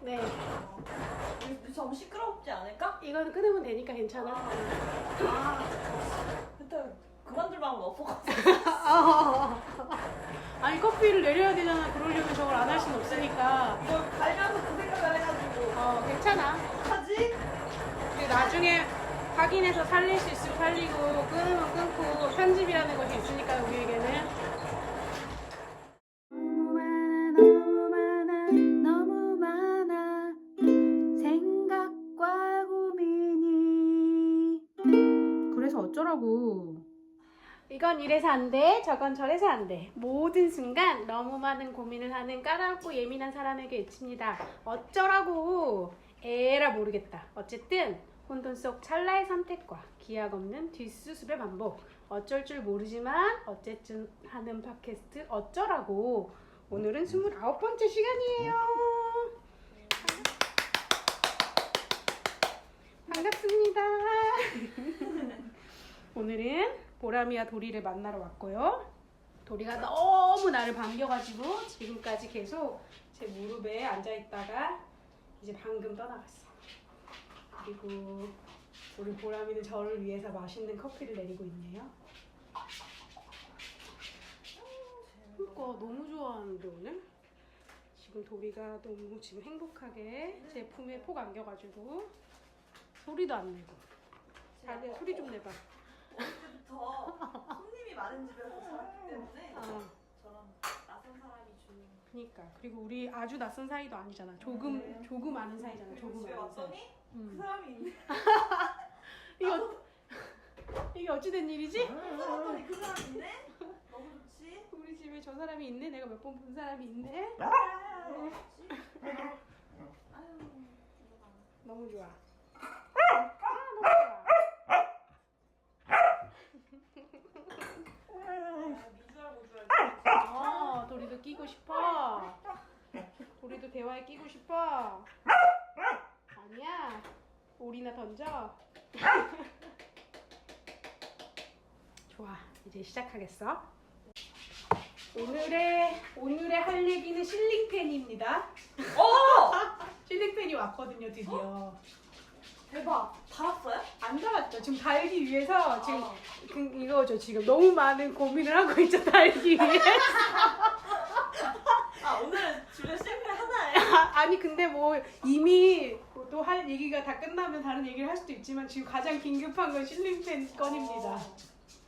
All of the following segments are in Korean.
네. 좀 시끄럽지 않을까? 이거는 끊으면 되니까 괜찮아. 그때 그만둘 방법 없을 것 같아. 아니 커피를 내려야 되잖아. 그러려면 저걸 안 할 수는 없으니까. 이걸 갈면서 그 생각을 해가지고 괜찮아. 하지? 근데 나중에 확인해서 살릴 수 있으면 살리고 끊으면 끊고 편집이라는 것이 있으니까 우리에게는. 너무 많아 생각과 고민이. 그래서 어쩌라고. 이건 이래서 안 돼, 저건 저래서 안 돼. 모든 순간 너무 많은 고민을 하는 까다롭고 예민한 사람에게 외칩니다. 어쩌라고. 에라 모르겠다. 어쨌든 혼돈 속 찰나의 선택과 기약 없는 뒷수습의 반복. 어쩔 줄 모르지만 어쨌든 하는 팟캐스트 어쩌라고. 오늘은 29번째 시간이에요. 반갑습니다. 오늘은 보람이와 도리를 만나러 왔고요. 도리가 너무 나를 반겨가지고 지금까지 계속 제 무릎에 앉아있다가 이제 방금 떠나갔어. 그리고 우리 보람이는 저를 위해서 맛있는 커피를 내리고 있네요. 그러니까 너무 좋아하는데 오늘? 지금 도리가 너무 지금 행복하게 제 품에 폭 안겨가지고 소리도 안 내고. 자기야 소리 좀 내봐. 어제부터 손님이 많은 집에서 살았기 때문에 저런 낯선 사람이 주는. 그니까. 그리고 우리 아주 낯선 사이도 아니잖아. 조금 아는 사이잖아. 조금 집에 아는 사이. 왔더니 그 사람이 있네. 이게 어찌된 일이지? 왔더니 그 사람이 있네. 너무 좋지. 우리 집에 저 사람이 있네. 내가 몇 번 본 사람이 있네. 너무 좋지. 아유, 너무 좋아. 너무 좋아. 미주알 고주알. 도리도 끼고 싶어. 도리도 대화에 끼고 싶어. 아니야. 오리나 던져. 좋아. 이제 시작하겠어. 오늘의 할 얘기는 실링팬입니다. 실링팬이 왔거든요, 드디어. 대박. 달았어요? 안 달았죠. 지금 달기 위해서 지금 이거죠. 지금 너무 많은 고민을 하고 있죠. 달기 위해서. 오늘 주변 실패 하나에. 아니 근데 뭐 이미 또 할 얘기가 다 끝나면 다른 얘기를 할 수도 있지만 지금 가장 긴급한 건 실링팬 건입니다.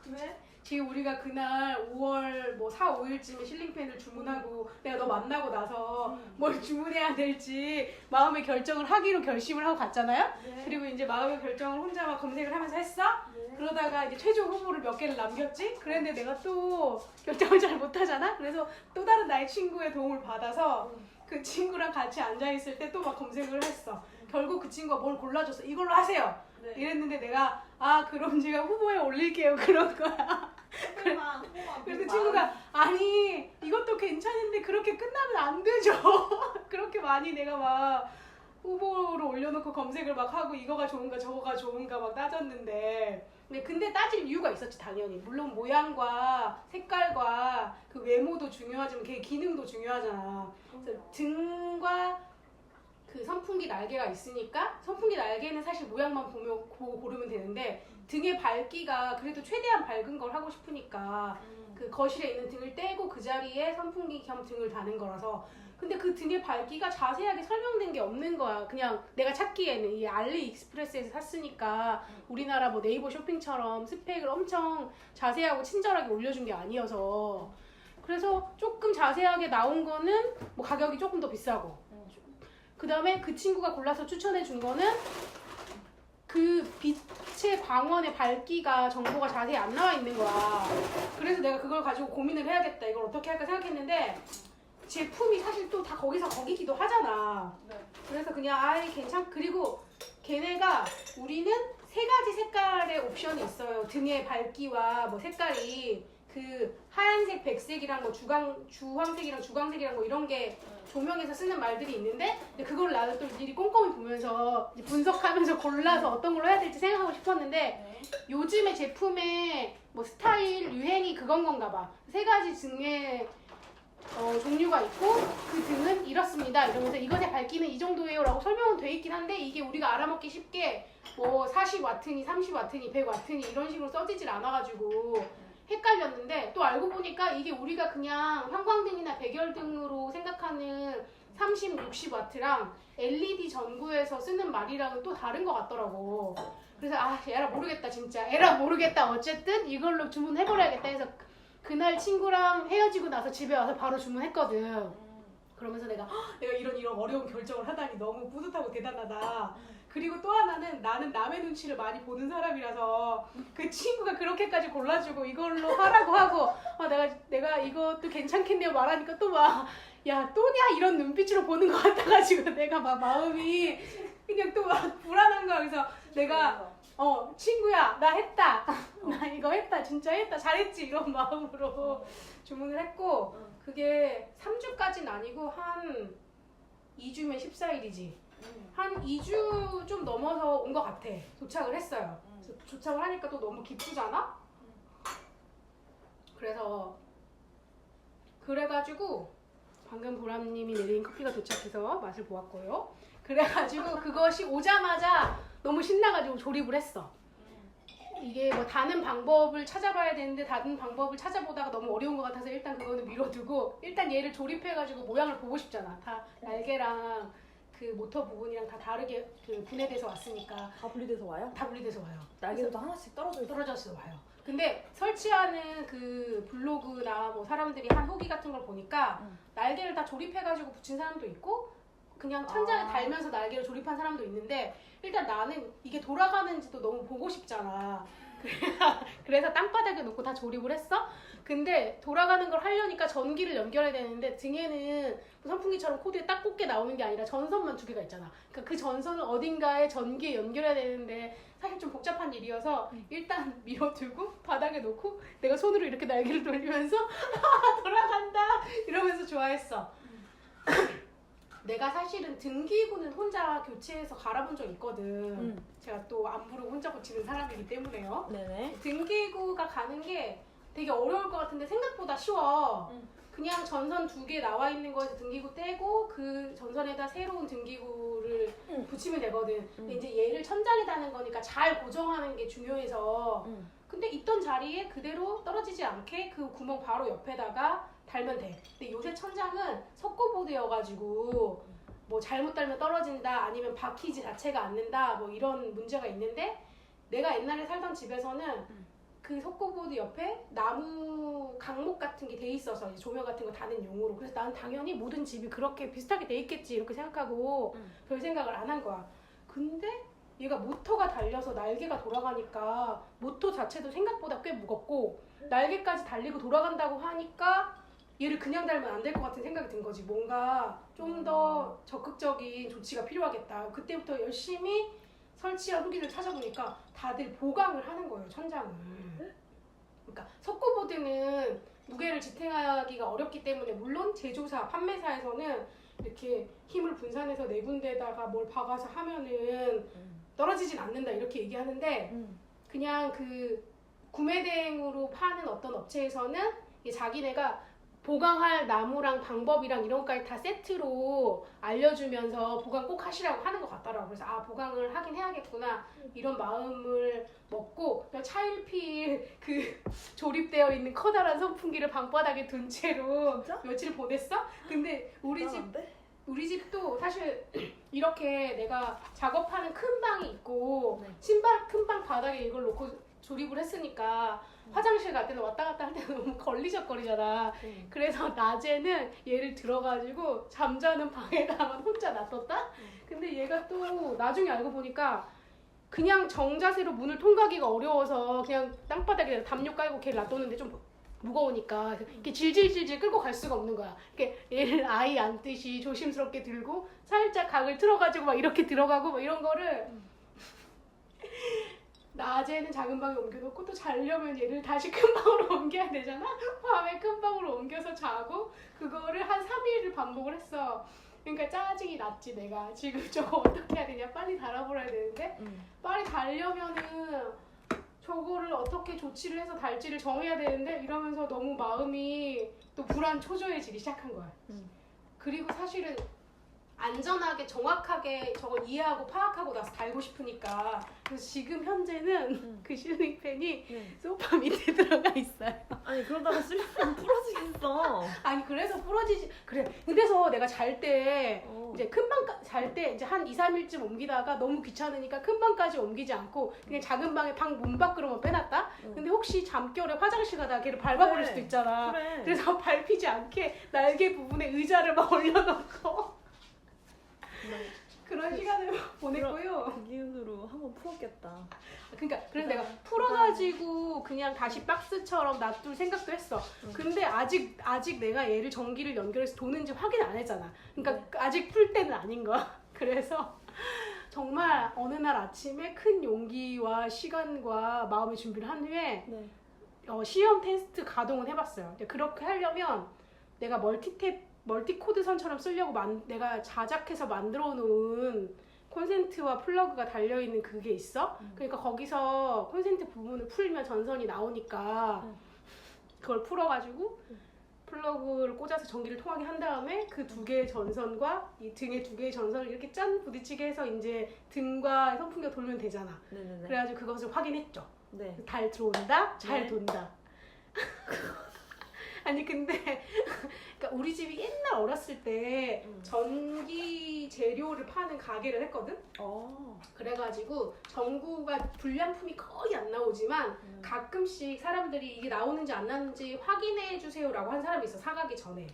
그래? 지금 우리가 그날 5월 뭐 4, 5일쯤에 실링팬을 주문하고 내가 너 만나고 나서 뭘 주문해야 될지 마음의 결정을 하기로 결심을 하고 갔잖아요. 네. 그리고 이제 마음의 결정을 혼자 막 검색을 하면서 했어. 네. 그러다가 이제 최종 후보를 몇 개를 남겼지. 그랬는데 내가 또 결정을 잘 못하잖아. 그래서 또 다른 나의 친구의 도움을 받아서 그 친구랑 같이 앉아있을 때 또 막 검색을 했어. 결국 그 친구가 뭘 골라줬어. 이걸로 하세요. 네. 이랬는데 내가 그럼 제가 후보에 올릴게요. 그런 거야. 그래서 친구가 아니 이것도 괜찮은데 그렇게 끝나면 안 되죠. 그렇게 많이 내가 막 후보로 올려놓고 검색을 막 하고 이거가 좋은가 저거가 좋은가 막 따졌는데 근데 따질 이유가 있었지 당연히. 물론 모양과 색깔과 그 외모도 중요하지만 걔 기능도 중요하잖아. 그래서 등과 그 선풍기 날개가 있으니까 선풍기 날개는 사실 모양만 보고 고르면 되는데 등의 밝기가 그래도 최대한 밝은 걸 하고 싶으니까 그 거실에 있는 등을 떼고 그 자리에 선풍기 겸 등을 다는 거라서. 근데 그 등의 밝기가 자세하게 설명된 게 없는 거야. 그냥 내가 찾기에는 이 알리익스프레스에서 샀으니까 우리나라 뭐 네이버 쇼핑처럼 스펙을 엄청 자세하고 친절하게 올려준 게 아니어서. 그래서 조금 자세하게 나온 거는 뭐 가격이 조금 더 비싸고 그 다음에 그 친구가 골라서 추천해 준 거는 그 빛의 광원의 밝기가 정보가 자세히 안 나와 있는 거야. 그래서 내가 그걸 가지고 고민을 해야겠다. 이걸 어떻게 할까 생각했는데 제품이 사실 또 다 거기기도 하잖아. 네. 그래서 그냥 괜찮. 그리고 걔네가 우리는 3가지 색깔의 옵션이 있어요. 등의 밝기와 뭐 색깔이 그 하얀색, 백색이랑 뭐 주황색이랑 주광색이랑 뭐 이런 게 조명에서 쓰는 말들이 있는데 근데 그걸 나는 또 일일이 꼼꼼히 보면서 이제 분석하면서 골라서 어떤 걸로 해야 될지 생각하고 싶었는데 요즘의 제품의 뭐 스타일, 유행이 그건 건가 봐. 3가지 등의 종류가 있고 그 등은 이렇습니다. 아니다 이러면서 이것의 밝기는 이 정도예요 라고 설명은 돼 있긴 한데 이게 우리가 알아먹기 쉽게 뭐 40와트니 30와트니 100와트니 이런 식으로 써지질 않아가지고 헷갈렸는데 또 알고 보니까 이게 우리가 그냥 형광등이나 백열등으로 생각하는 30, 60와트랑 LED 전구에서 쓰는 말이랑은 또 다른 것 같더라고. 그래서 에라 모르겠다 진짜. 에라 모르겠다. 어쨌든 이걸로 주문해버려야겠다 해서 그날 친구랑 헤어지고 나서 집에 와서 바로 주문했거든. 그러면서 내가 이런 어려운 결정을 하다니 너무 뿌듯하고 대단하다. 그리고 또 하나는 나는 남의 눈치를 많이 보는 사람이라서 그 친구가 그렇게까지 골라주고 이걸로 하라고 하고 내가 이것도 괜찮겠네요 말하니까 또 막 야 또냐 이런 눈빛으로 보는 것 같아가지고 내가 막 마음이 그냥 또 막 불안한 거야. 그래서 내가 친구야 나 했다. 나 이거 했다 진짜 했다 잘했지 이런 마음으로 주문을 했고 그게 3주까지는 아니고 한 2주면 14일이지. 한 2주 좀 넘어서 온 것 같아. 도착을 했어요. 그래서 도착을 하니까 또 너무 기쁘잖아? 그래가지고 방금 보람님이 내린 커피가 도착해서 맛을 보았고요. 그래가지고 그것이 오자마자 너무 신나가지고 조립을 했어. 이게 뭐 다른 방법을 찾아봐야 되는데 다른 방법을 찾아보다가 너무 어려운 것 같아서 일단 그거는 미뤄두고 일단 얘를 조립해가지고 모양을 보고 싶잖아. 다 날개랑 그 모터 부분이랑 다 다르게 그 분해돼서 왔으니까. 다 분리돼서 와요? 다 분리돼서 와요. 날개도 하나씩 떨어져서 와요. 근데 설치하는 그 블로그나 뭐 사람들이 한 후기 같은 걸 보니까 날개를 다 조립해가지고 붙인 사람도 있고 그냥 천장에 달면서 날개를 조립한 사람도 있는데 일단 나는 이게 돌아가는지도 너무 보고 싶잖아. 그래서 땅바닥에 놓고 다 조립을 했어. 근데 돌아가는 걸 하려니까 전기를 연결해야 되는데 등에는 선풍기처럼 코드에 딱 꽂게 나오는 게 아니라 전선만 2개가 있잖아. 그러니까 그 전선을 어딘가에 전기에 연결해야 되는데 사실 좀 복잡한 일이어서 일단 밀어두고 바닥에 놓고 내가 손으로 이렇게 날개를 돌리면서 돌아간다 이러면서 좋아했어. 내가 사실은 등기구는 혼자 교체해서 갈아본 적 있거든. 제가 또 안 부르고 혼자 고치는 사람이기 때문에요. 네네. 등기구가 가는 게 되게 어려울 것 같은데 생각보다 쉬워. 그냥 전선 2개 나와 있는 거에서 등기구 떼고 그 전선에다 새로운 등기구를 붙이면 되거든. 근데 이제 얘를 천장에 다는 거니까 잘 고정하는 게 중요해서 근데 있던 자리에 그대로 떨어지지 않게 그 구멍 바로 옆에다가 달면 돼. 근데 요새 천장은 석고보드여가지고 뭐 잘못 달면 떨어진다 아니면 바퀴지 자체가 앉는다 뭐 이런 문제가 있는데 내가 옛날에 살던 집에서는 그 석고보드 옆에 나무 강목 같은 게 돼 있어서 조명 같은 거 다는 용으로. 그래서 난 당연히 모든 집이 그렇게 비슷하게 돼 있겠지 이렇게 생각하고 별 생각을 안 한 거야. 근데 얘가 모터가 달려서 날개가 돌아가니까 모터 자체도 생각보다 꽤 무겁고 날개까지 달리고 돌아간다고 하니까 얘를 그냥 달면 안 될 것 같은 생각이 든 거지. 뭔가 좀 더 적극적인 조치가 필요하겠다. 그때부터 열심히 설치한 후기를 찾아보니까 다들 보강을 하는 거예요, 천장을. 그러니까 석고보드는 무게를 지탱하기가 어렵기 때문에 물론 제조사, 판매사에서는 이렇게 힘을 분산해서 네 군데다가 뭘 박아서 하면은 떨어지진 않는다 이렇게 얘기하는데 그냥 그 구매 대행으로 파는 어떤 업체에서는 자기네가 보강할 나무랑 방법이랑 이런 것까지 다 세트로 알려주면서 보강 꼭 하시라고 하는 것 같더라고요. 그래서 보강을 하긴 해야겠구나 이런 마음을 먹고 차일피일 그 조립되어 있는 커다란 선풍기를 방바닥에 둔 채로 진짜? 며칠 보냈어? 근데 우리 집도 사실 이렇게 내가 작업하는 큰 방이 있고 신발 큰 방 바닥에 이걸 놓고 조립을 했으니까 화장실 갈 때는 왔다 갔다 할 때는 너무 걸리적거리잖아. 그래서 낮에는 얘를 들어가지고 잠자는 방에다만 혼자 놔뒀다? 근데 얘가 또 나중에 알고 보니까 그냥 정자세로 문을 통과하기가 어려워서 그냥 땅바닥에 담요 깔고 걔를 놔뒀는데 좀 무거우니까 이렇게 질질질질 끌고 갈 수가 없는 거야. 이렇게 얘를 아이 안듯이 조심스럽게 들고 살짝 각을 틀어가지고 막 이렇게 들어가고 막 이런 거를 낮에는 작은 방에 옮겨놓고 또 자려면 얘를 다시 큰 방으로 옮겨야 되잖아? 밤에 큰 방으로 옮겨서 자고 그거를 한 3일을 반복을 했어. 그러니까 짜증이 났지 내가. 지금 저거 어떻게 해야 되냐? 빨리 달아버려야 되는데 빨리 달려면은 저거를 어떻게 조치를 해서 달지를 정해야 되는데 이러면서 너무 마음이 또 불안 초조해지기 시작한 거야. 그리고 사실은 안전하게 정확하게 저걸 이해하고 파악하고 나서 달고 싶으니까 그래서 지금 현재는 그 실링팬이 소파 밑에 들어가 있어요. 아니 그러다가 실링팬 부러지겠어. 아니 그래서 부러지지 그래. 그래서 내가 잘 때 어. 이제 큰 방 잘 때 이제 한 2, 3일쯤 옮기다가 너무 귀찮으니까 큰 방까지 옮기지 않고 그냥 작은 방에 방 문 밖으로만 빼놨다. 근데 혹시 잠결에 화장실 가다가 걔를 밟아버릴 그래. 수도 있잖아. 그래. 그래서 밟히지 않게 날개 부분에 의자를 막 올려놓고 그런 시간을 보냈고요. 그 기운으로 한번 풀었겠다. 그러니까 그래서 내가 풀어가지고 그냥 다시 박스처럼 놔둘 생각도 했어. 근데 아직 내가 얘를 전기를 연결해서 도는지 확인 안 했잖아. 그러니까 아직 풀 때는 아닌 거야. 그래서 정말 어느 날 아침에 큰 용기와 시간과 마음의 준비를 한 후에 시험 테스트 가동은 해봤어요. 근데 그렇게 하려면 내가 멀티코드 선처럼 쓰려고 내가 자작해서 만들어 놓은 콘센트와 플러그가 달려있는 그게 있어. 그러니까 거기서 콘센트 부분을 풀면 전선이 나오니까 그걸 풀어가지고 플러그를 꽂아서 전기를 통하게 한 다음에 그 두 개의 전선과 이 등의 두 개의 전선을 이렇게 짠 부딪히게 해서 이제 등과 선풍기가 돌면 되잖아. 네네네. 그래가지고 그것을 확인했죠. 네. 달 들어온다, 잘 네. 돈다. 아니 근데 그러니까 우리 집이 옛날 어렸을 때 전기 재료를 파는 가게를 했거든. 그래가지고 전구가 불량품이 거의 안 나오지만 가끔씩 사람들이 이게 나오는지 안 나오는지 확인해 주세요라고 한 사람이 있어. 사가기 전에.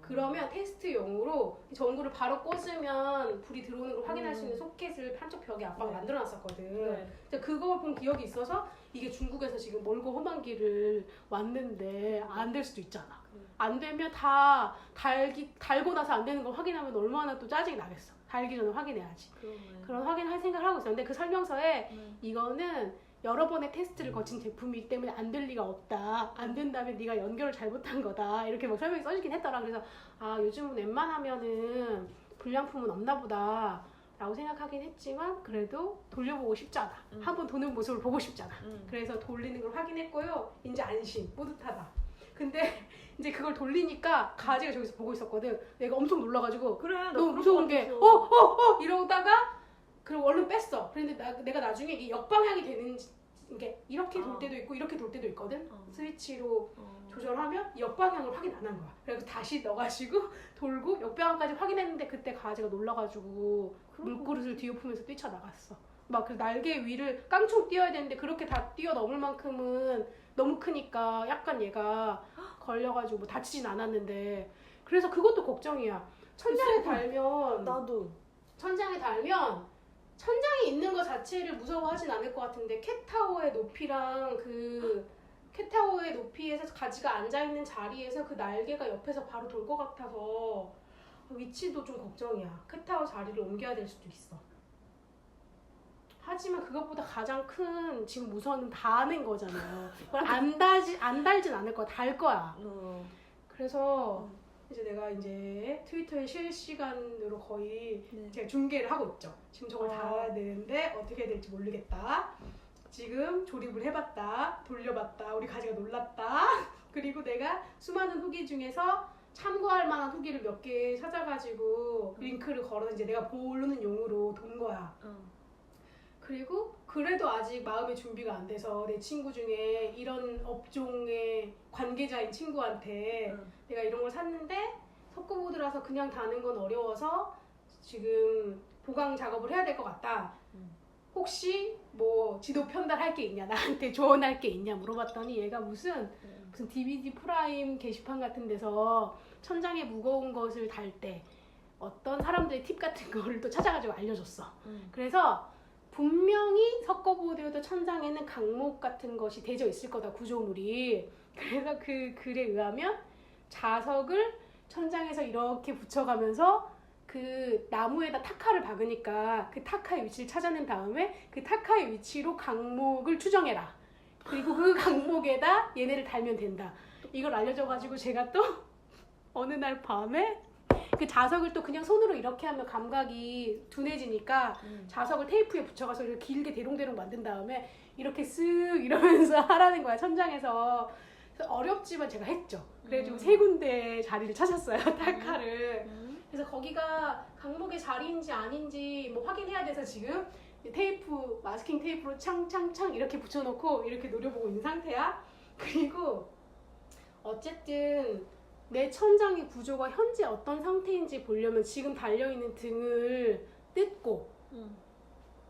그러면 테스트용으로 전구를 바로 꽂으면 불이 들어오는 걸 확인할 수 있는 소켓을 한쪽 벽에 아빠가 만들어놨었거든. 근데 그걸 본 기억이 있어서 이게 중국에서 지금 멀고 험한 길을 왔는데 안 될 수도 있잖아. 안 되면 다 달고 나서 안 되는 걸 확인하면 얼마나 또 짜증이 나겠어. 달기 전에 확인해야지. 그런 확인할 생각을 하고 있었는데 그 설명서에 이거는 여러 번의 테스트를 거친 제품이기 때문에 안 될 리가 없다. 안 된다면 네가 연결을 잘못한 거다. 이렇게 막 설명이 써지긴 했더라. 그래서 요즘은 웬만하면은 불량품은 없나 보다 라고 생각하긴 했지만 그래도 돌려보고 싶잖아. 한번 도는 모습을 보고 싶잖아. 그래서 돌리는 걸 확인했고요. 이제 안심, 뿌듯하다. 근데 이제 그걸 돌리니까 가지가 저기서 보고 있었거든. 내가 엄청 놀라가지고 너무 무서운 게 이러다가 그리고 얼른 뺐어. 그런데 내가 나중에 이 역방향이 되는 게 이렇게 돌 때도 있고 이렇게 돌 때도 있거든. 스위치로 조절하면 역방향을 확인 안 한 거야. 그래서 다시 넣어가지고 돌고 역방향까지 확인했는데 그때 가지가 놀라가지고 물그릇을 뒤엎으면서 뛰쳐나갔어. 막 그 날개 위를 깡총 뛰어야 되는데 그렇게 다 뛰어넘을 만큼은 너무 크니까 약간 얘가 걸려가지고 뭐 다치진 않았는데 그래서 그것도 걱정이야. 천장에 달면 천장에 있는 거 자체를 무서워하진 않을 것 같은데 캣타워의 높이랑 그 캣타워의 높이에서 가지가 앉아있는 자리에서 그 날개가 옆에서 바로 돌 것 같아서 위치도 좀 걱정이야. 캣타워 자리를 옮겨야 될 수도 있어. 하지만 그것보다 가장 큰 지금 무서워는 다는 거잖아요. 그걸 안 달진 않을 거야. 달 거야. 그래서 이제 내가 이제 트위터에 실시간으로 거의 제가 중계를 하고 있죠. 지금 저걸 달아야 되는데 어떻게 해야 될지 모르겠다. 지금 조립을 해봤다. 돌려봤다. 우리 가지가 놀랐다. 그리고 내가 수많은 후기 중에서 참고할 만한 후기를 몇 개 찾아가지고 링크를 걸어서 이제 내가 보는 용으로 돈 거야. 그리고 그래도 아직 마음의 준비가 안 돼서 내 친구 중에 이런 업종의 관계자인 친구한테 내가 이런 걸 샀는데 석고보드라서 그냥 다는 건 어려워서 지금 보강 작업을 해야 될 것 같다. 혹시 뭐 지도 편달할 게 있냐, 나한테 조언할 게 있냐 물어봤더니 얘가 무슨 DVD 프라임 게시판 같은 데서 천장에 무거운 것을 달 때 어떤 사람들의 팁 같은 거를 또 찾아가지고 알려줬어. 그래서 분명히 석고보드여도 천장에는 강목 같은 것이 대져 있을 거다, 구조물이. 그래서 그 글에 의하면 자석을 천장에서 이렇게 붙여가면서 그 나무에다 타카를 박으니까 그 타카의 위치를 찾아낸 다음에 그 타카의 위치로 강목을 추정해라. 그리고 그 강목에다 얘네를 달면 된다. 이걸 알려줘가지고 제가 또 어느 날 밤에 그 자석을 또 그냥 손으로 이렇게 하면 감각이 둔해지니까 자석을 테이프에 붙여가서 이렇게 길게 대롱대롱 만든 다음에 이렇게 쓱 이러면서 하라는 거야, 천장에서. 그래서 어렵지만 제가 했죠. 그래가지고 세 군데 자리를 찾았어요, 타카를. 그래서 거기가 강목의 자리인지 아닌지 뭐 확인해야 돼서 지금 테이프, 마스킹 테이프로 창창창 이렇게 붙여놓고 이렇게 노려보고 있는 상태야. 그리고 어쨌든 내 천장의 구조가 현재 어떤 상태인지 보려면 지금 달려있는 등을 뜯고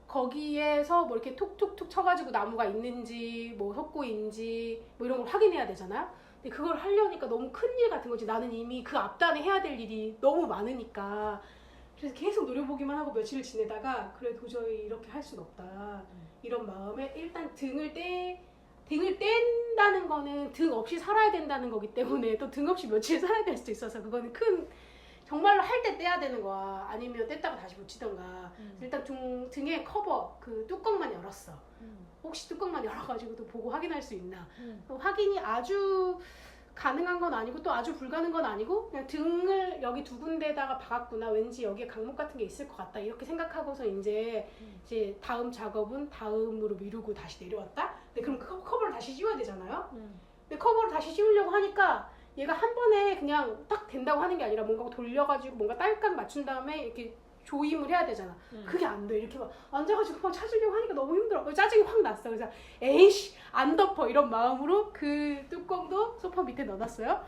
거기에서 뭐 이렇게 툭툭툭 쳐가지고 나무가 있는지 뭐 석고인지 뭐 이런 걸 확인해야 되잖아요. 근데 그걸 하려니까 너무 큰일 같은 거지. 나는 이미 그 앞단에 해야 될 일이 너무 많으니까. 그래서 계속 노려보기만 하고 며칠을 지내다가 그래 도저히 이렇게 할 수는 없다 이런 마음에 일단 등을 뗀다는 거는 등 없이 살아야 된다는 거기 때문에 또 등 없이 며칠 살아야 될 수도 있어서 그거는 큰 정말로 할 때 떼야 되는 거야. 아니면 뗐다가 다시 붙이던가. 일단 등에 커버 그 뚜껑만 열었어. 혹시 뚜껑만 열어가지고 또 보고 확인할 수 있나. 확인이 아주 가능한 건 아니고 또 아주 불가능한 건 아니고 그냥 등을 여기 두 군데다가 박았구나. 왠지 여기에 강목 같은 게 있을 것 같다. 이렇게 생각하고서 이제 다음 작업은 다음으로 미루고 다시 내려왔다. 근데 그럼 커버를 다시 씌워야 되잖아요. 근데 커버를 다시 씌우려고 하니까 얘가 한 번에 그냥 딱 된다고 하는 게 아니라 뭔가 돌려가지고 뭔가 딸깍 맞춘 다음에 이렇게 조임을 해야 되잖아. 그게 안 돼. 이렇게 막 앉아가지고 막 찾으려고 하니까 너무 힘들어. 짜증이 확 났어. 그래서 에이씨 안 덮어 이런 마음으로 그 뚜껑도 소파 밑에 넣어놨어요.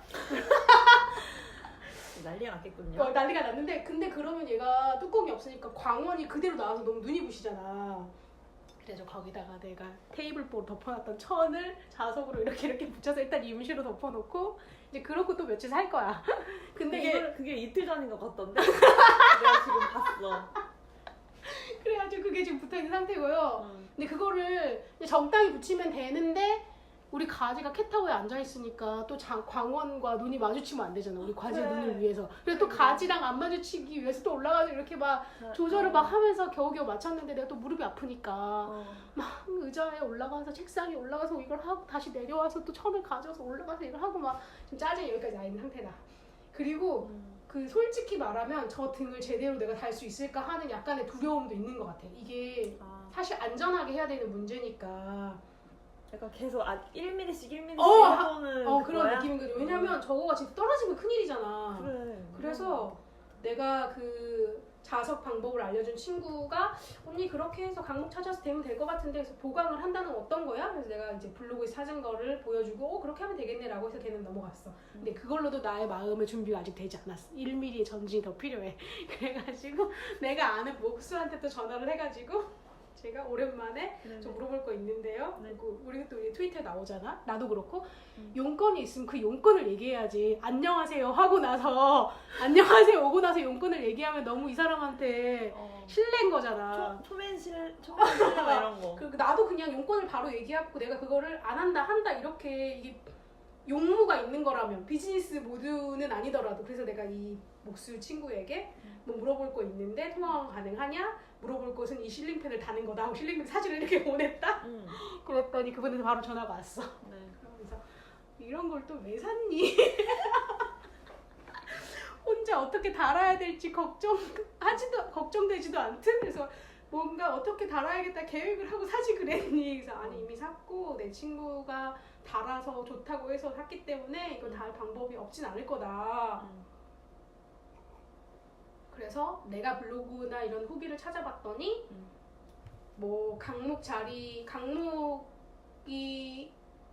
난리가 났겠군요. 난리가 났는데 근데 그러면 얘가 뚜껑이 없으니까 광원이 그대로 나와서 너무 눈이 부시잖아. 그래서 거기다가 내가 테이블보로 덮어놨던 천을 자석으로 이렇게 붙여서 일단 임시로 덮어놓고 이제 그러고 또 며칠 살 거야. 근데 그게 이틀 전인 것 같던데? 내가 지금 봤어. 그래가지고 그게 지금 붙어있는 상태고요. 근데 그거를 이제 적당히 붙이면 되는데 우리 가지가 캣타워에 앉아있으니까 또 광원과 눈이 마주치면 안 되잖아. 우리 과지의 그래. 눈을 위해서. 그래서 또 가지랑 안 마주치기 위해서 또 올라가서 이렇게 막 조절을 막 하면서 겨우겨우 맞췄는데 내가 또 무릎이 아프니까 막 의자에 올라가서 책상에 올라가서 이걸 하고 다시 내려와서 또 천을 가져서 올라가서 이걸 하고 막 지금 짜증이 여기까지 나 있는 상태다. 그리고 그 솔직히 말하면 저 등을 제대로 내가 달 수 있을까 하는 약간의 두려움도 있는 것 같아. 이게 사실 안전하게 해야 되는 문제니까. 약간 계속 1mm씩 1mm씩 해보는 그런 느낌인 거죠. 왜냐면 저거가 진짜 떨어지면 큰일이잖아. 그래. 그래서 내가 그 자석 방법을 알려준 친구가 언니 그렇게 해서 강목 찾아서 되면 될 것 같은데 그래서 보강을 한다는 어떤 거야? 그래서 내가 이제 블로그에 찾은 거를 보여주고 그렇게 하면 되겠네라고 해서 걔는 넘어갔어. 근데 그걸로도 나의 마음의 준비가 아직 되지 않았어. 1mm의 전진이 더 필요해. 그래가지고 내가 아는 목수한테 또 전화를 해가지고 제가 오랜만에 좀 물어볼 거 있는데요. 그리고 우리 또 트위터에 나오잖아. 나도 그렇고 용건이 있으면 그 용건을 얘기해야지. 안녕하세요 하고 나서 안녕하세요 오고 나서 용건을 얘기하면 너무 이 사람한테 실례인 거잖아. 초면 실례가 이런 거. 그리고 나도 그냥 용건을 바로 얘기하고 내가 그거를 안 한다 이렇게 이게 용무가 있는 거라면 비즈니스 모드는 아니더라도 그래서 내가 이 목수 친구에게 뭐 물어볼 거 있는데 통화가 가능하냐? 물어볼 것은 이 실링팬을 다는 거다 하고 실링팬 사진을 이렇게 보냈다? 그랬더니 그분한테 바로 전화가 왔어. 그러면서 이런 걸 또 왜 샀니? 혼자 어떻게 달아야 될지 걱정되지도 않든 그래서 뭔가 어떻게 달아야겠다 계획을 하고 사지 그랬니? 그래서 아니 이미 샀고 내 친구가 달아서 좋다고 해서 샀기 때문에 이걸 달 방법이 없진 않을 거다. 그래서 내가 블로그나 이런 후기를 찾아봤더니 뭐 강목이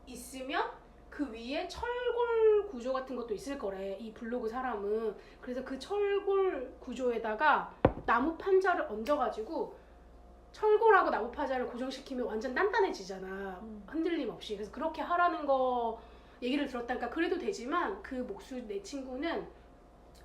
있으면 그 위에 철골 구조 같은 것도 있을 거래. 이 블로그 사람은. 그래서 그 철골 구조에다가 나무 판자를 얹어가지고 철골하고 나무 판자를 고정시키면 완전 단단해지잖아. 흔들림 없이. 그래서 그렇게 하라는 거 얘기를 들었다니까 그래도 되지만 그 목수 내 친구는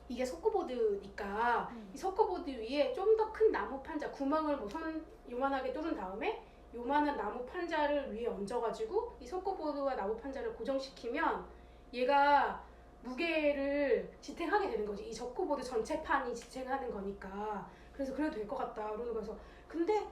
이게 석고보드니까 이 석고보드 위에 좀 더 큰 나무 판자 구멍을 뭐 손 요만하게 뚫은 다음에 요만한 나무 판자를 위에 얹어가지고 이 석고보드와 나무 판자를 고정시키면 얘가 무게를 지탱하게 되는 거지. 이 석고보드 전체 판이 지탱하는 거니까. 그래서 그래도 될 것 같다 그러는 거여서 근데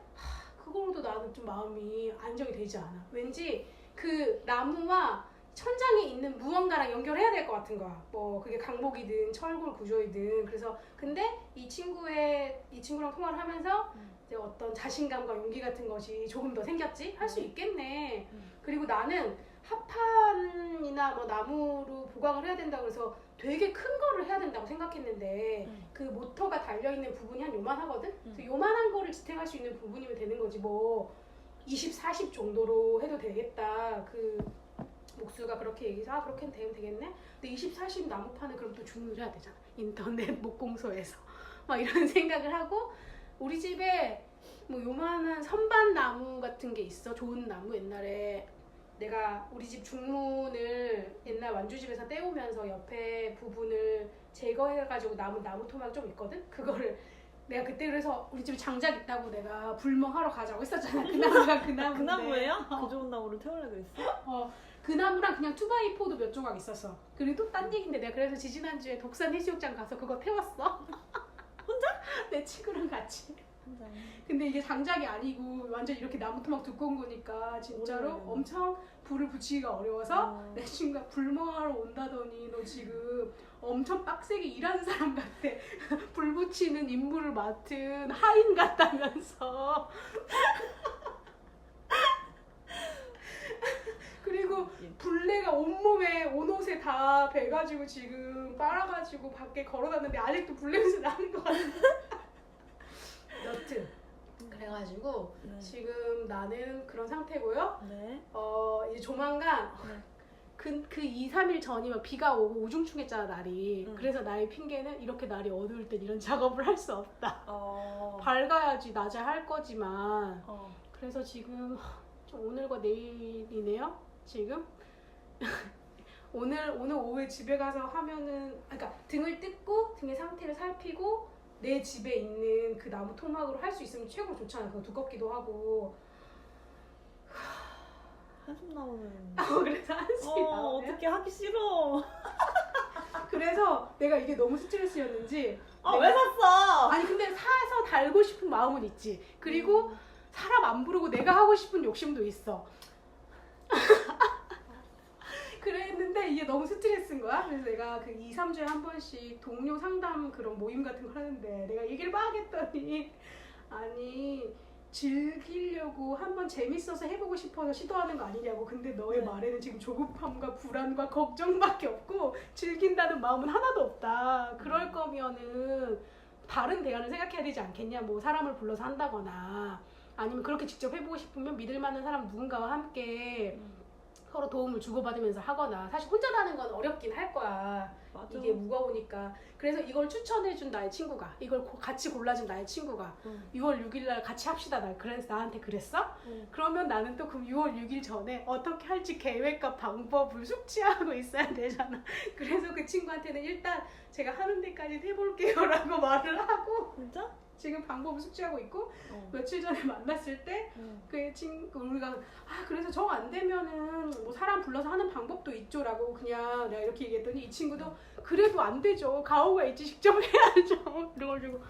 그걸로도 나는 좀 마음이 안정이 되지 않아. 왠지 그 나무와 천장에 있는 무언가랑 연결해야 될 것 같은 거야. 뭐 그게 강목이든 철골 구조이든. 그래서 근데 이 친구랑 통화를 하면서 이제 어떤 자신감과 용기 같은 것이 조금 더 생겼지? 할 수 있겠네. 그리고 나는 합판이나 뭐 나무로 보강을 해야 된다고 해서 되게 큰 거를 해야 된다고 생각했는데 그 모터가 달려있는 부분이 한 요만하거든? 그래서 요만한 거를 지탱할 수 있는 부분이면 되는 거지 뭐 20, 40 정도로 해도 되겠다. 그 목수가 그렇게 얘기해서 아 그렇게 되면 되겠네? 근데 20, 40 나무판을 그럼 또 주문해야 되잖아. 인터넷 목공소에서. 막 이런 생각을 하고 우리 집에 뭐 요만한 선반 나무 같은 게 있어. 좋은 나무 옛날에 내가 우리 집 중문을 옛날 완주집에서 떼오면서 옆에 부분을 제거해가지고 남은 나무 토막 좀 있거든? 그거를 내가 그때 그래서 우리 집에 장작 있다고 내가 불멍하러 가자고 했었잖아. 그 나무가 그 나무인데. 그 나무예요? 그 좋은 나무를 태우려고 그랬어? 그 나무랑 그냥 2x4도 몇 조각 있었어. 그리고 또 딴 얘기인데 내가 그래서 지지난주에 독산 해수욕장 가서 그거 태웠어. 혼자? 내 친구랑 같이. 혼자. 근데 이게 장작이 아니고 완전 이렇게 나무 토막 두꺼운 거니까 진짜로 오래 엄청 불을 붙이기가 어려워서 내 친구가 불멍하러 온다더니 너 지금 엄청 빡세게 일하는 사람 같아. 불 붙이는 임무를 맡은 하인 같다면서. 그리고 불내가 온몸에 온 옷에 다 배가지고 지금 빨아가지고 밖에 걸어놨는데 아직도 불냄새 나는 것 같아. 여튼 그래가지고 네. 지금 나는 그런 상태고요. 네. 이제 조만간 네. 그 2, 3일 전이면 비가 오고 우중충했잖아 날이. 응. 그래서 나의 핑계는 이렇게 날이 어두울 땐 이런 작업을 할 수 없다. 어. 밝아야지 낮에 할 거지만 어. 그래서 지금 좀 오늘과 내일이네요. 지금 오늘 오후에 집에 가서 하면은 그러니까 등을 뜯고 등의 상태를 살피고 내 집에 있는 그 나무 토막으로 할 수 있으면 최고 좋잖아. 그거 두껍기도 하고. 한숨 나오는. 그래서 한숨이 나오네. 어떻게 하기 싫어. 그래서 내가 이게 너무 스트레스였는지 왜 샀어? 아니 근데 사서 달고 싶은 마음은 있지. 그리고 사람 안 부르고 내가 하고 싶은 욕심도 있어. 그랬는데 이게 너무 스트레스인 거야. 그래서 내가 그 2, 3주에 한 번씩 동료 상담 그런 모임 같은 걸 하는데 내가 얘기를 막 했더니 아니 즐기려고 한번 재밌어서 해보고 싶어서 시도하는 거 아니냐고. 근데 너의 네. 말에는 지금 조급함과 불안과 걱정밖에 없고 즐긴다는 마음은 하나도 없다. 그럴 거면은 다른 대안을 생각해야 되지 않겠냐. 뭐 사람을 불러서 한다거나 아니면 그렇게 직접 해보고 싶으면 믿을 만한 사람 누군가와 함께 서로 도움을 주고받으면서 하거나. 사실 혼자 하는 건 어렵긴 할 거야. 맞아. 이게 무거우니까. 그래서 이걸 추천해준 나의 친구가, 이걸 같이 골라준 나의 친구가 6월 6일 날 같이 합시다. 그래서 나한테 그랬어? 그러면 나는 또 그 6월 6일 전에 어떻게 할지 계획과 방법을 숙지하고 있어야 되잖아. 그래서 그 친구한테는 일단 제가 하는 데까지 해볼게요 라고 말을 하고 진짜? 지금 방법을 숙지하고 있고 며칠 전에 만났을 때 그 친구 우리가 그래서 정 안 되면은 뭐 사람 불러서 하는 방법도 있죠라고 그냥 내가 이렇게 얘기했더니 이 친구도 그래도 안 되죠. 가오가 있지 직접 해야죠. 이래가지고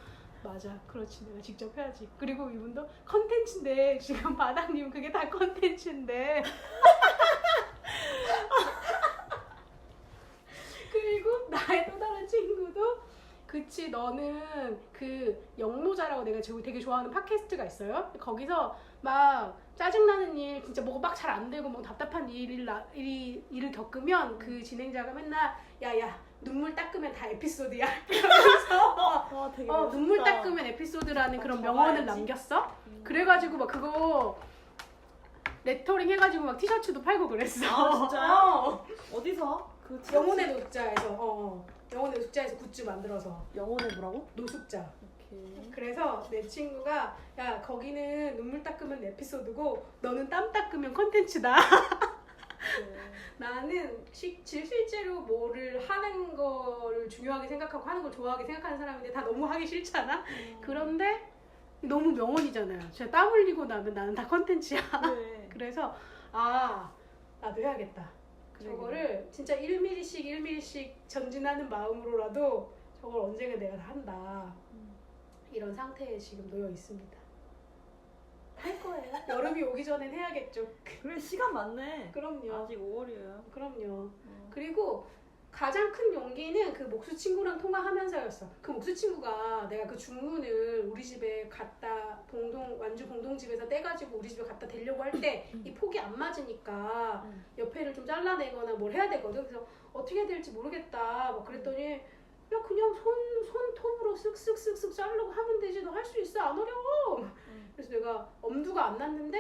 맞아 그렇지 내가 직접 해야지. 그리고 이분도 컨텐츠인데 지금 바닥님 그게 다 컨텐츠인데 그리고 나의 또 다른 친구도 그치 너는 그 영노자라고 내가 되게 좋아하는 팟캐스트가 있어요. 거기서 막 짜증나는 일 진짜 뭐가 막 잘 안 되고 뭐 답답한 일을 겪으면 그 진행자가 맨날 야야 눈물 닦으면 다 에피소드야 이러면서 되게 눈물 멋있다. 닦으면 에피소드라는 그런 적어야지. 명언을 남겼어. 그래가지고 막 그거 레터링 해가지고 막 티셔츠도 팔고 그랬어. 아 진짜요? 어디서? 그 영혼의 노숙자에서 영혼의 노숙자에서 굿즈 만들어서 영혼의 뭐라고? 노숙자. 오케이. 그래서 내 친구가 야 거기는 눈물 닦으면 에피소드고 너는 땀 닦으면 컨텐츠다. 나는 실제로 뭐를 하는 거를 중요하게 생각하고 하는 걸 좋아하게 생각하는 사람인데 다 너무 하기 싫잖아. 그런데 너무 명언이잖아요. 진짜 땀 흘리고 나면 나는 다 컨텐츠야. 그래. 그래서 나도 해야겠다. 저거를 진짜 1mm씩 1mm씩 전진하는 마음으로라도 저걸 언젠가 내가 다 한다. 이런 상태에 지금 놓여 있습니다. 할 거예요. 여름이 오기 전엔 해야겠죠. 그래 시간 많네. 그럼요. 아직 5월이에요. 그럼요. 그리고 가장 큰 용기는 그 목수 친구랑 통화하면서였어. 그 목수 친구가 내가 그 중문을 우리 집에 갖다 완주 봉동집에서 떼가지고 우리 집에 갖다 대려고 할 때 이 폭이 안 맞으니까 옆에를 좀 잘라내거나 뭘 해야 되거든. 그래서 어떻게 해야 될지 모르겠다. 막 그랬더니 야 그냥 손톱으로 쓱쓱쓱쓱 자르고 하면 되지. 너 할 수 있어. 안 어려워. 그래서 내가 엄두가 안 났는데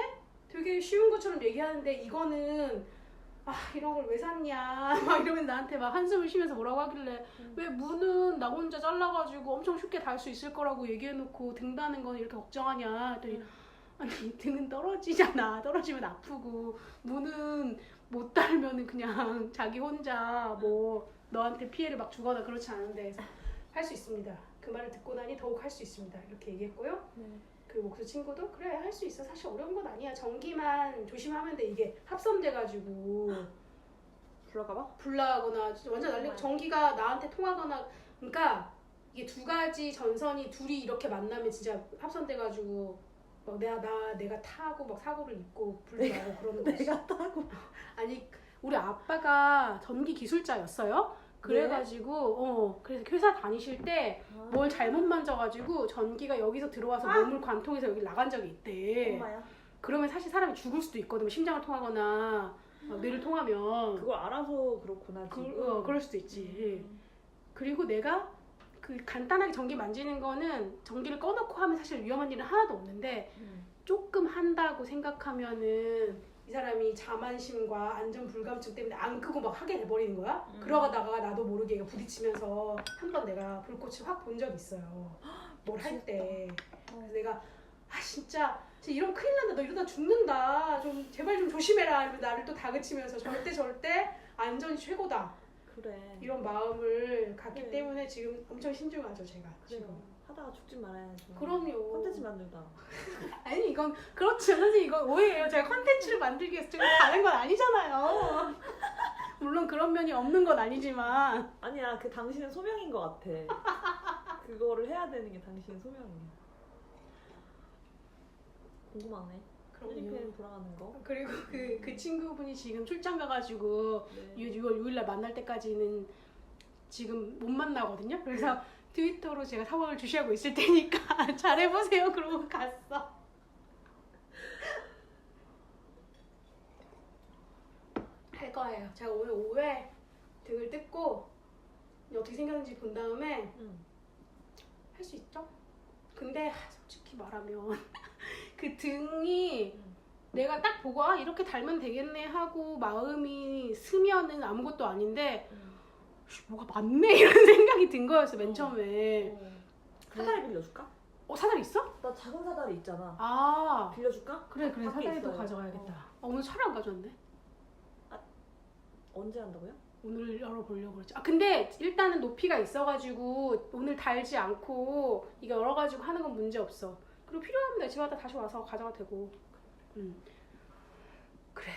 되게 쉬운 것처럼 얘기하는데 이거는 이런 걸 왜 샀냐 막 이러면 나한테 막 한숨을 쉬면서 뭐라고 하길래 왜 무는 나 혼자 잘라가지고 엄청 쉽게 달 수 있을 거라고 얘기해놓고 등 다는 건 이렇게 걱정하냐 했더니 아니 등은 떨어지잖아. 떨어지면 아프고 무는 못 달면은 그냥 자기 혼자 뭐 너한테 피해를 막 주거나 그렇지 않은데 할 수 있습니다. 그 말을 듣고 나니 더욱 할 수 있습니다. 이렇게 얘기했고요. 그 목수 친구도 그래 할 수 있어. 사실 어려운 건 아니야. 전기만 조심하면 돼. 이게 합선돼가지고 불러가봐? 불나거나 완전 난리. 전기가 나한테 통하거나 그러니까 이게 두 가지 전선이 둘이 이렇게 만나면 진짜 합선돼가지고 막 내가 타고 막 사고를 입고 불나고 그러는 거지. 내가 타고 아니 우리 아빠가 전기 기술자였어요. 그래가지고 그래서 회사 다니실 때 뭘 잘못 만져가지고 전기가 여기서 들어와서 몸을 관통해서 여기 나간 적이 있대. 엄마야? 그러면 사실 사람이 죽을 수도 있거든. 심장을 통하거나 뇌를 통하면 그걸 알아서 그렇구나 지금. 그럴 수도 있지. 그리고 내가 그 간단하게 전기 만지는 거는 전기를 꺼놓고 하면 사실 위험한 일은 하나도 없는데 조금 한다고 생각하면은 이 사람이 자만심과 안전 불감증 때문에 안 끄고 막 하게 돼버리는 거야. 그러다가 나도 모르게 얘가 부딪히면서 한 번 내가 불꽃을 확 본 적이 있어요. 뭘 할 때. 그래서 내가 진짜 이러면 큰일 난다. 너 이러다 죽는다. 좀 제발 좀 조심해라. 이러면 나를 또 다그치면서 절대 안전이 최고다. 그래. 이런 마음을 갖기 그래. 때문에 지금 엄청 신중하죠 제가. 그래요. 지금. 하다가 죽지 말아야죠. 그럼요. 콘텐츠 만들다. 아니 이건 그렇죠. 선생님 이건 오해예요. 제가 컨텐츠를 만들기 위해서 지금 다른 건 아니잖아요. 물론 그런 면이 없는 건 아니지만 아니야, 그 당신은 소명인 것 같아. 그거를 해야 되는 게 당신의 소명이야. 궁금하네. 필리핀 돌아가는 거. 그리고 그 친구분이 지금 출장 가가지고 네. 6월 6일날 만날 때까지는 지금 못 만나거든요. 그래서 트위터로 제가 상황을 주시하고 있을 테니까 잘해보세요. 그러고 갔어. 할 거예요. 제가 오늘 오후에 등을 뜯고 어떻게 생겼는지 본 다음에 할 수 있죠? 근데 솔직히 말하면 그 등이 내가 딱 보고 이렇게 달면 되겠네 하고 마음이 스면은 아무것도 아닌데 뭐가 많네 이런 생각이 든 거였어 맨 처음에. 사다리 빌려줄까? 사다리 있어? 나 작은 사다리 있잖아. 아 빌려줄까? 그래 밖에 사다리도 있어요. 가져가야겠다. 오늘 차를 안 가져왔네. 언제 한다고요? 오늘 열어보려고 그랬지. 근데 일단은 높이가 있어가지고 오늘 달지 않고 이거 열어가지고 하는 건 문제 없어. 그리고 필요하면 내 집에 다시 와서 가져가 되고. 그래.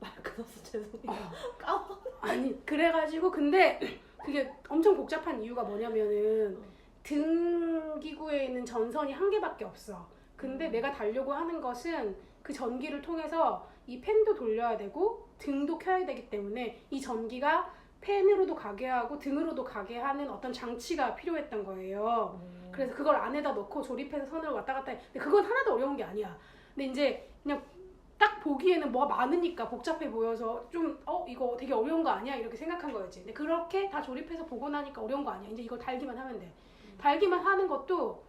말 끊어서 죄송해요. 까워. 아니 그래가지고 근데 그게 엄청 복잡한 이유가 뭐냐면은 등기구에 있는 전선이 한 개밖에 없어. 근데 내가 달려고 하는 것은 그 전기를 통해서 이 팬도 돌려야 되고 등도 켜야 되기 때문에 이 전기가 팬으로도 가게 하고 등으로도 가게 하는 어떤 장치가 필요했던 거예요. 그래서 그걸 안에다 넣고 조립해서 선을 왔다 갔다 해. 근데 그건 하나도 어려운 게 아니야. 근데 이제 그냥 딱 보기에는 뭐가 많으니까 복잡해 보여서 좀 이거 되게 어려운 거 아니야? 이렇게 생각한 거였지. 근데 그렇게 다 조립해서 보고 나니까 어려운 거 아니야. 이제 이걸 달기만 하면 돼. 달기만 하는 것도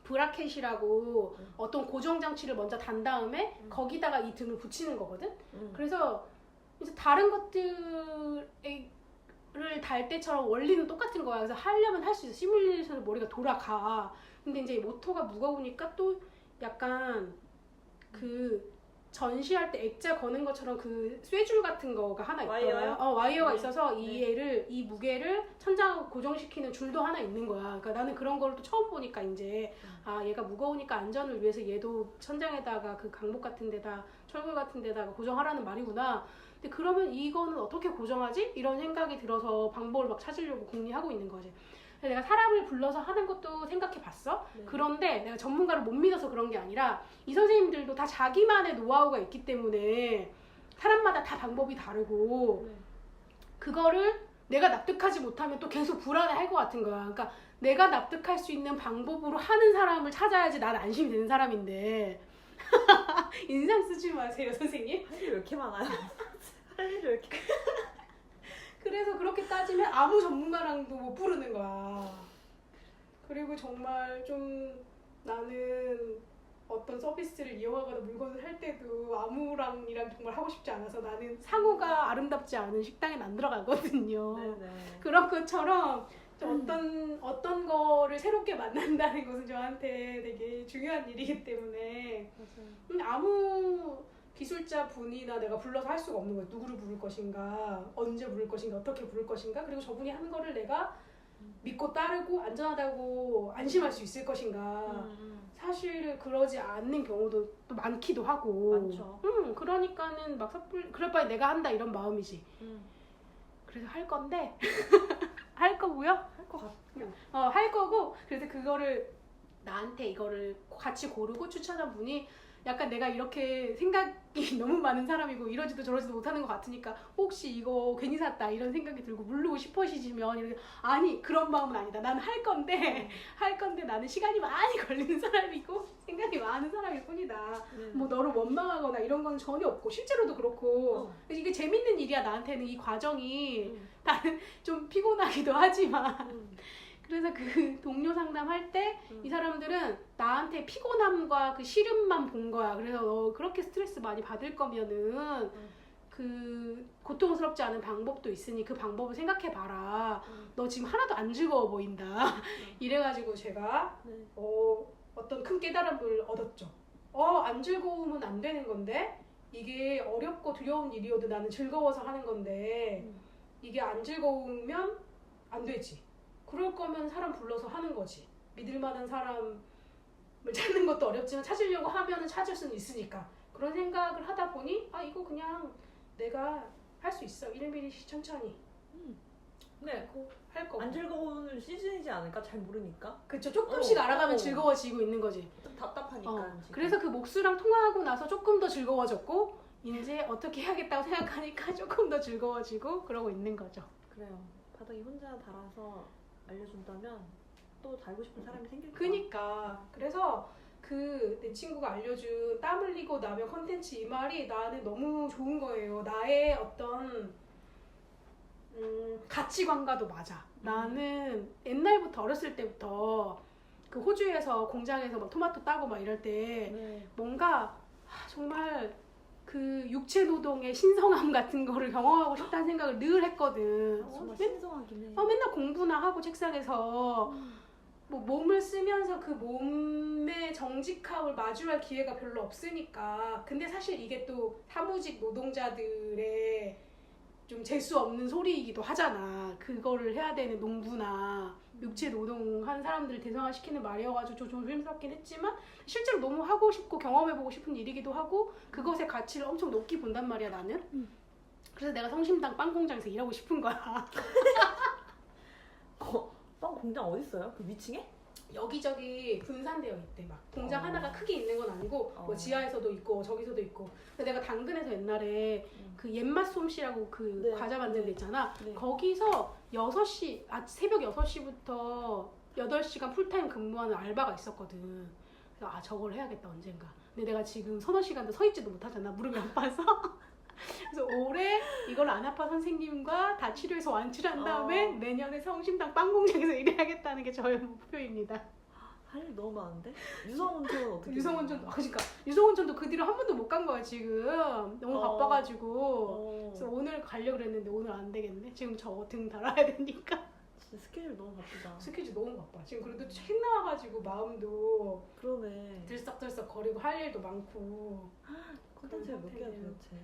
브라켓이라고 어떤 고정 장치를 먼저 단 다음에 거기다가 이 등을 붙이는 거거든. 그래서 이제 다른 것들을 달 때처럼 원리는 똑같은 거야. 그래서 하려면 할 수 있어. 시뮬레이션으로 머리가 돌아가. 근데 이제 모터가 무거우니까 또 약간 그 전시할 때 액자 거는 것처럼 그 쇠줄 같은 거가 하나 있더라. 와이어요? 와이어가 있어서 이 무게를 천장하고 고정시키는 줄도 하나 있는 거야. 그러니까 나는 그런 걸 또 처음 보니까 이제 얘가 무거우니까 안전을 위해서 얘도 천장에다가 그 강목 같은 데다 철골 같은 데다가 고정하라는 말이구나. 근데 그러면 이거는 어떻게 고정하지? 이런 생각이 들어서 방법을 막 찾으려고 궁리하고 있는 거지. 내가 사람을 불러서 하는 것도 생각해 봤어. 네. 그런데 내가 전문가를 못 믿어서 그런 게 아니라 이 선생님들도 다 자기만의 노하우가 있기 때문에 사람마다 다 방법이 다르고 그거를 내가 납득하지 못하면 또 계속 불안해할 것 같은 거야. 그러니까 내가 납득할 수 있는 방법으로 하는 사람을 찾아야지 난 안심이 되는 사람인데 인상 쓰지 마세요 선생님. 할 일이 왜 이렇게 많아요? 할 일이 왜 이렇게 그래서 그렇게 따지면 아무 전문가랑도 못 부르는 거야. 그리고 정말 좀 나는 어떤 서비스를 이용하거나 물건을 살 때도 아무랑이랑 정말 하고 싶지 않아서 나는 상호가 아름답지 않은 식당엔 안 들어가거든요. 네네. 그런 것처럼 좀 어떤 거를 새롭게 만난다는 것은 저한테 되게 중요한 일이기 때문에 맞아요. 아무 기술자 분이나 내가 불러서 할 수가 없는 거예요. 누구를 부를 것인가, 언제 부를 것인가, 어떻게 부를 것인가, 그리고 저분이 하는 거를 내가 믿고 따르고 안전하다고 안심할 수 있을 것인가. 사실 그러지 않는 경우도 또 많기도 하고. 많죠. 그러니까는 막 섣불 그럴 바에 내가 한다 이런 마음이지. 그래서 할 건데 할 거고요. 할 것 같고. 할 거고. 그래서 그거를 나한테 이거를 같이 고르고 추천한 분이 약간 내가 이렇게 생각이 너무 많은 사람이고 이러지도 저러지도 못하는 것 같으니까 혹시 이거 괜히 샀다 이런 생각이 들고 물르고 싶으시면 이렇게 아니 그런 마음은 아니다. 나는 할 건데 나는 시간이 많이 걸리는 사람이고 생각이 많은 사람일 뿐이다. 뭐 너를 원망하거나 이런 건 전혀 없고 실제로도 그렇고 이게 재밌는 일이야. 나한테는 이 과정이 나는 좀 피곤하기도 하지만 그래서 그 동료 상담할 때 이 사람들은 나한테 피곤함과 그 싫음만 본 거야. 그래서 너 그렇게 스트레스 많이 받을 거면은 그 고통스럽지 않은 방법도 있으니 그 방법을 생각해봐라. 너 지금 하나도 안 즐거워 보인다. 이래가지고 제가 어떤 큰 깨달음을 얻었죠. 안 즐거우면 안 되는 건데 이게 어렵고 두려운 일이어도 나는 즐거워서 하는 건데 이게 안 즐거우면 안 되지. 그럴 거면 사람 불러서 하는 거지. 믿을 만한 사람을 찾는 것도 어렵지만 찾으려고 하면은 찾을 수는 있으니까. 그런 생각을 하다 보니 이거 그냥 내가 할 수 있어. 1mm 천천히. 네. 할 거고. 안 즐거운 시즌이지 않을까? 잘 모르니까. 그쵸. 조금씩 알아가면 즐거워지고 있는 거지. 좀 답답하니까. 지금. 그래서 그 목수랑 통화하고 나서 조금 더 즐거워졌고 이제 어떻게 해야겠다고 생각하니까 조금 더 즐거워지고 그러고 있는 거죠. 그래요. 바닥에 혼자 달아서 알려준다면 또 달고 싶은 사람이 생길 거야. 그니까 그래서 그 내 친구가 알려준 땀 흘리고 나면 컨텐츠 이 말이 나는 너무 좋은 거예요. 나의 어떤 가치관과도 맞아. 나는 옛날부터 어렸을 때부터 그 호주에서 공장에서 막 토마토 따고 막 이럴 때 뭔가 정말 그 육체 노동의 신성함 같은 거를 경험하고 싶다는 생각을 늘 했거든. 정말 신성하긴 해. 맨날 공부나 하고 책상에서 뭐 몸을 쓰면서 그 몸의 정직함을 마주할 기회가 별로 없으니까. 근데 사실 이게 또 사무직 노동자들의 좀 재수 없는 소리이기도 하잖아. 그거를 해야 되는 농부나 육체 노동한 사람들을 대상화시키는 말이어가지고 좀 조심스럽긴 했지만 실제로 너무 하고 싶고 경험해보고 싶은 일이기도 하고 그것의 가치를 엄청 높게 본단 말이야 나는. 그래서 내가 성심당 빵 공장에서 일하고 싶은 거야. 빵 공장 어디 있어요? 그 위층에? 여기저기 분산되어 있대. 막 공장 하나가 크게 있는 건 아니고 뭐 지하에서도 있고 저기서도 있고. 근데 내가 당근에서 옛날에 그 옛맛 솜씨라고 그 과자 만드는 데 있잖아. 거기서 6시 새벽 6시부터 8시간 풀타임 근무하는 알바가 있었거든. 그래서 저걸 해야겠다 언젠가. 근데 내가 지금 서너 시간도 서 있지도 못하잖아. 무릎이 아파서. 그래서 올해 이걸 안 아파 선생님과 다 치료해서 완치를 한 다음에 내년에 성심당 빵 공장에서 일해야겠다는 게 저의 목표입니다. 할 일 너무 많은데? 유성운전은 어떻게? 그러니까 유성운전도 그 뒤로 한 번도 못 간 거야 지금. 너무 바빠가지고. 그래서 오늘 가려고 그랬는데 오늘 안 되겠네. 지금 저 등 달아야 되니까. 진짜 스케줄 너무 바쁘다. 스케줄 너무 바빠. 지금 그래도 책 나와가지고 마음도 그러네. 들썩들썩 거리고 할 일도 많고. 콘텐츠를 몇 개야 도대체?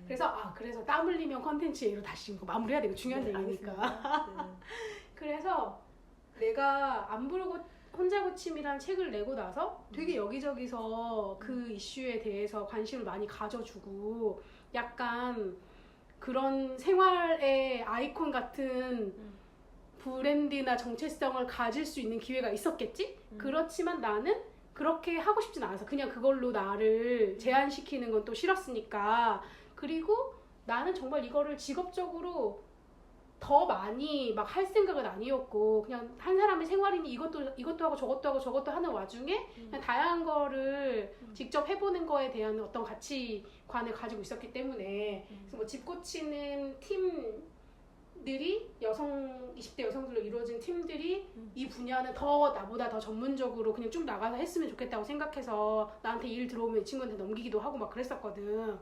그래서 땀 흘리면 컨텐츠 얘로 다시 마무리해야 되고 중요한 얘기니까. 그래서 내가 안 부르고 혼자 고침이라는 책을 내고 나서 되게 여기저기서 그 이슈에 대해서 관심을 많이 가져주고 약간 그런 생활의 아이콘 같은 브랜드나 정체성을 가질 수 있는 기회가 있었겠지? 그렇지만 나는 그렇게 하고 싶진 않아서 그냥 그걸로 나를 제한시키는 건 또 싫었으니까. 그리고 나는 정말 이거를 직업적으로 더 많이 막 할 생각은 아니었고 그냥 한 사람의 생활이니 이것도 하고 저것도 하는 와중에 그냥 다양한 거를 직접 해보는 거에 대한 어떤 가치관을 가지고 있었기 때문에 그래서 뭐 집 고치는 팀들이 20대 여성들로 이루어진 팀들이 이 분야는 더 나보다 더 전문적으로 그냥 쭉 나가서 했으면 좋겠다고 생각해서 나한테 일 들어오면 이 친구한테 넘기기도 하고 막 그랬었거든.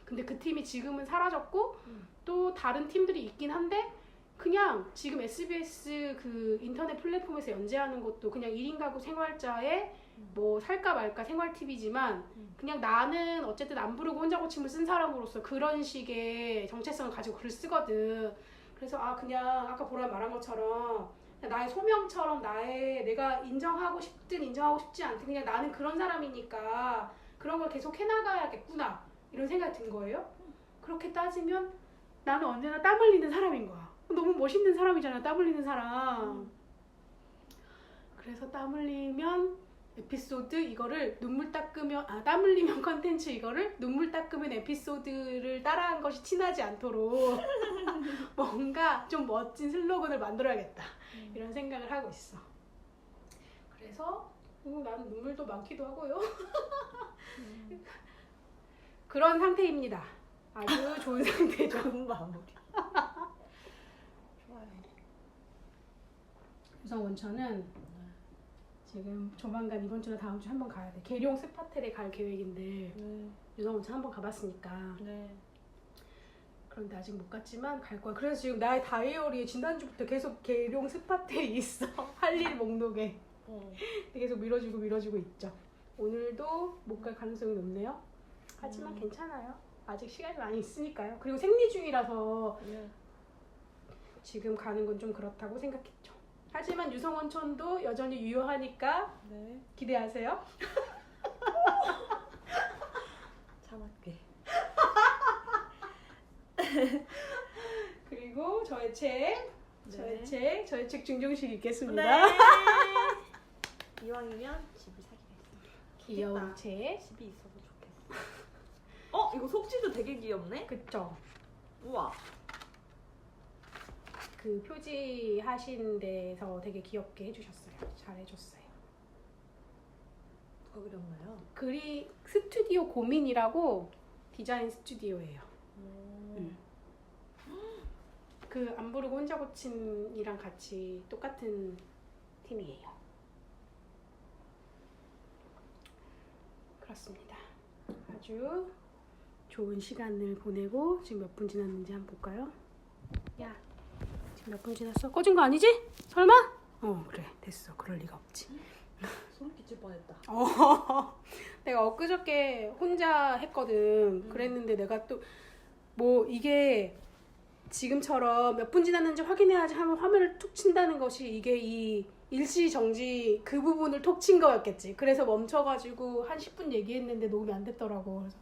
근데 그 팀이 지금은 사라졌고 또 다른 팀들이 있긴 한데 그냥 지금 SBS 그 인터넷 플랫폼에서 연재하는 것도 그냥 1인 가구 생활자의 뭐 살까 말까 생활 팁이지만 그냥 나는 어쨌든 안 부르고 혼자 고침을 쓴 사람으로서 그런 식의 정체성을 가지고 글을 쓰거든. 그래서 그냥 아까 보라 말한 것처럼 나의 소명처럼 내가 인정하고 싶든 인정하고 싶지 않든 그냥 나는 그런 사람이니까 그런 걸 계속 해나가야겠구나 이런 생각이 든 거예요. 그렇게 따지면 나는 언제나 땀 흘리는 사람인 거야. 너무 멋있는 사람이잖아, 땀 흘리는 사람. 그래서 땀 흘리면 에피소드 이거를 땀 흘리면 컨텐츠 이거를 눈물 닦으면 에피소드를 따라한 것이 티나지 않도록 뭔가 좀 멋진 슬로건을 만들어야겠다 이런 생각을 하고 있어. 그래서 나는 눈물도 많기도 하고요. 그런 상태입니다. 아주 좋은 상태죠. 좋은 마무리. 좋아요. 유성 온천은 지금 조만간 이번 주나 다음 주 한번 가야 돼. 계룡 스파텔에 갈 계획인데 유성 온천 한번 가봤으니까. 그런데 아직 못 갔지만 갈 거야. 그래서 지금 나의 다이어리에 지난주부터 계속 계룡 스파텔이 있어. 할 일 목록에. 계속 미뤄지고 있죠. 오늘도 못 갈 가능성이 높네요. 하지만 괜찮아요. 아직 시간이 많이 있으니까요. 그리고 생리 중이라서 지금 가는 건 좀 그렇다고 생각했죠. 하지만 유성온천도 여전히 유효하니까 기대하세요. 참을게. 그리고 저의 책 증정식 있겠습니다. 이왕이면 집을 사기로 했습니다. 귀여운 책. 집이 있어서 좋겠어. 이거 속지도 되게 귀엽네? 그쵸? 우와. 그 표지하신 데서 되게 귀엽게 해주셨어요. 잘 해줬어요. 누가 그렸나요? 글이 스튜디오 고민이라고 디자인 스튜디오예요. 그 안 부르고 혼자 고침이랑 같이 똑같은 팀이에요. 그렇습니다. 아주 좋은 시간을 보내고 지금 몇 분 지났는지 한번 볼까요? 야, 지금 몇 분 지났어? 꺼진 거 아니지? 설마? 그래 됐어. 그럴 리가 없지. 소름 끼칠 뻔했다. 내가 엊그저께 혼자 했거든. 그랬는데 내가 또 뭐 이게 지금처럼 몇 분 지났는지 확인해야지 하면 화면을 툭 친다는 것이 이게 이 일시정지 그 부분을 톡 친 거였겠지. 그래서 멈춰가지고 한 10분 얘기했는데 녹음이 안 됐더라고. 그래서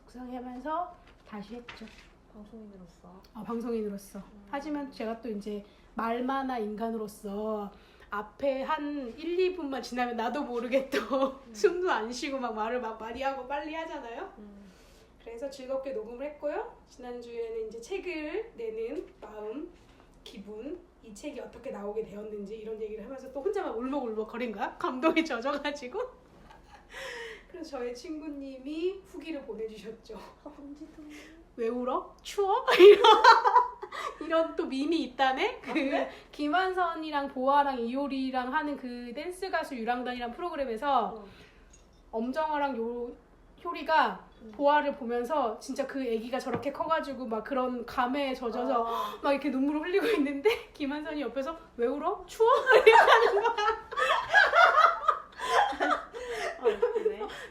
속상해하면서 다시 했죠. 방송인으로서. 방송인으로서. 하지만 제가 또 이제 말만한 인간으로서 앞에 한 1, 2분만 지나면 나도 모르게 또 숨도 안 쉬고 막 말을 막 많이 하고 빨리 하잖아요. 그래서 즐겁게 녹음을 했고요. 지난주에는 이제 책을 내는 마음, 기분, 이 책이 어떻게 나오게 되었는지 이런 얘기를 하면서 또 혼자 막 울먹울먹 거린 거야. 감동에 젖어가지고. 그래서 저의 친구님이 후기를 보내주셨죠. 왜 울어? 추워? 이런 또 밈이 있다네. 김한선이랑 보아랑 이효리랑 하는 그 댄스 가수 유랑단이란 프로그램에서 엄정화랑 효리가 보아를 보면서 진짜 그 애기가 저렇게 커가지고 막 그런 감회에 젖어서 막 이렇게 눈물을 흘리고 있는데 김한선이 옆에서 왜 울어? 추워? 이렇게 하는 거야.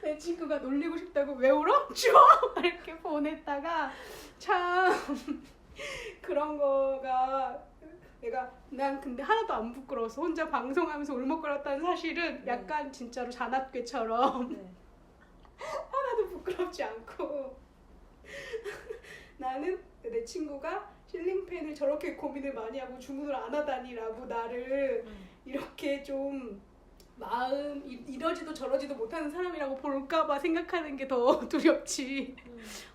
내 친구가 놀리고 싶다고 왜 울어? 추워? 이렇게 보냈다가 참 그런 거가 난 근데 하나도 안 부끄러워서 혼자 방송하면서 울먹거렸다는 사실은 약간 진짜로 자나깨처럼 하나도 부끄럽지 않고 나는 내 친구가 실링팬을 저렇게 고민을 많이 하고 주문을 안 하다니라고 나를 이렇게 좀 마음 이러지도 저러지도 못하는 사람이라고 볼까봐 생각하는 게 더 두렵지.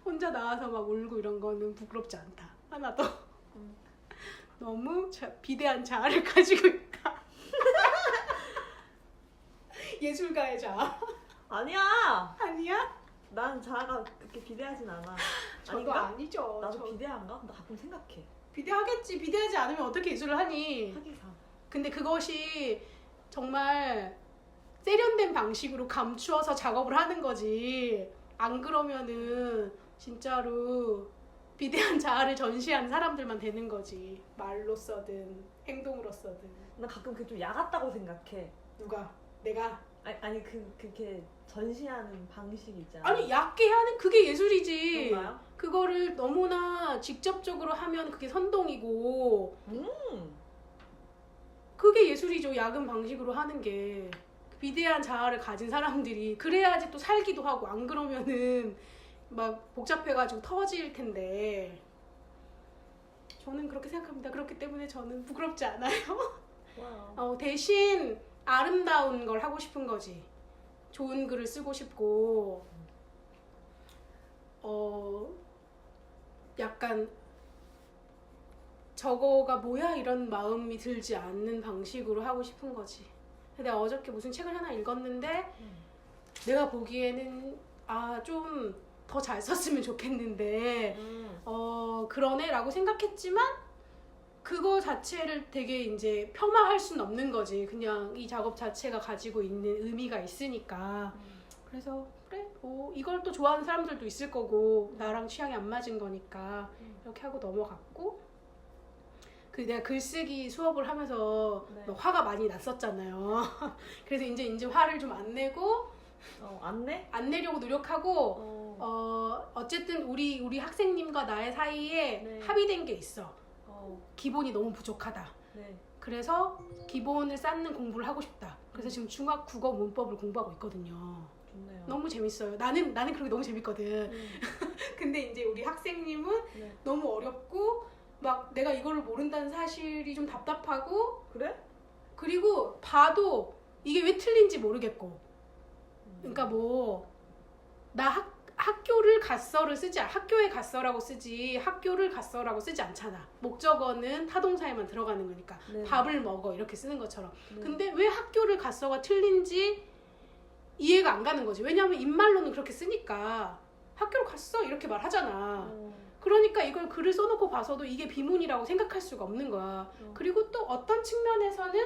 혼자 나와서 막 울고 이런 거는 부끄럽지 않다. 하나도. 너무 비대한 자아를 가지고 있다. 예술가의 자아. 아니야. 아니야? 난 자아가 그렇게 비대하진 않아. 저도 아닌가? 아니죠. 나도 비대한가? 나 가끔 생각해. 비대하겠지. 비대하지 않으면 어떻게 예술을 하니? 하기사. 근데 그것이 정말 세련된 방식으로 감추어서 작업을 하는 거지. 안 그러면은 진짜로 비대한 자아를 전시하는 사람들만 되는 거지. 말로서든 행동으로서든. 나 가끔 그게 좀 야같다고 생각해. 누가? 내가? 아니 그렇게 전시하는 방식이 있잖아. 아니 얕게 하는 그게 예술이지. 그런가요? 그거를 너무나 직접적으로 하면 그게 선동이고 그게 예술이죠. 야근 방식으로 하는 게. 비대한 자아를 가진 사람들이 그래야지 또 살기도 하고 안 그러면은 막 복잡해가지고 터질 텐데 저는 그렇게 생각합니다. 그렇기 때문에 저는 부끄럽지 않아요. 와우. 대신 아름다운 걸 하고 싶은 거지. 좋은 글을 쓰고 싶고 약간 저거가 뭐야 이런 마음이 들지 않는 방식으로 하고 싶은 거지. 내가 어저께 무슨 책을 하나 읽었는데 내가 보기에는 좀 더 잘 썼으면 좋겠는데 그러네 라고 생각했지만 그거 자체를 되게 이제 폄하할 수는 없는 거지. 그냥 이 작업 자체가 가지고 있는 의미가 있으니까. 그래서 그래 이걸 또 좋아하는 사람들도 있을 거고 나랑 취향이 안 맞은 거니까 이렇게 하고 넘어갔고 내가 글쓰기 수업을 하면서 네. 화가 많이 났었잖아요. 그래서 이제 화를 좀 안 내고 안 내? 안 내려고 노력하고 어쨌든 우리 학생님과 나의 사이에 네. 합의된 게 있어. 어. 기본이 너무 부족하다. 네. 그래서 기본을 쌓는 공부를 하고 싶다. 그래서 지금 중학 국어 문법을 공부하고 있거든요. 좋네요. 너무 재밌어요. 나는 그렇게 너무 재밌거든. 근데 이제 우리 학생님은 네. 너무 어렵고 막 내가 이거를 모른다는 사실이 좀 답답하고 그래? 그리고 봐도 이게 왜 틀린지 모르겠고 그러니까 나 학교를 갔어를 쓰지 학교에 갔어라고 쓰지 학교를 갔어라고 쓰지 않잖아. 목적어는 타동사에만 들어가는 거니까 네. 밥을 먹어 이렇게 쓰는 것처럼. 네. 근데 왜 학교를 갔어가 틀린지 이해가 안 가는 거지. 왜냐하면 입말로는 그렇게 쓰니까 학교를 갔어 이렇게 말하잖아. 그러니까 이걸 글을 써놓고 봐서도 이게 비문이라고 생각할 수가 없는 거야. 그리고 또 어떤 측면에서는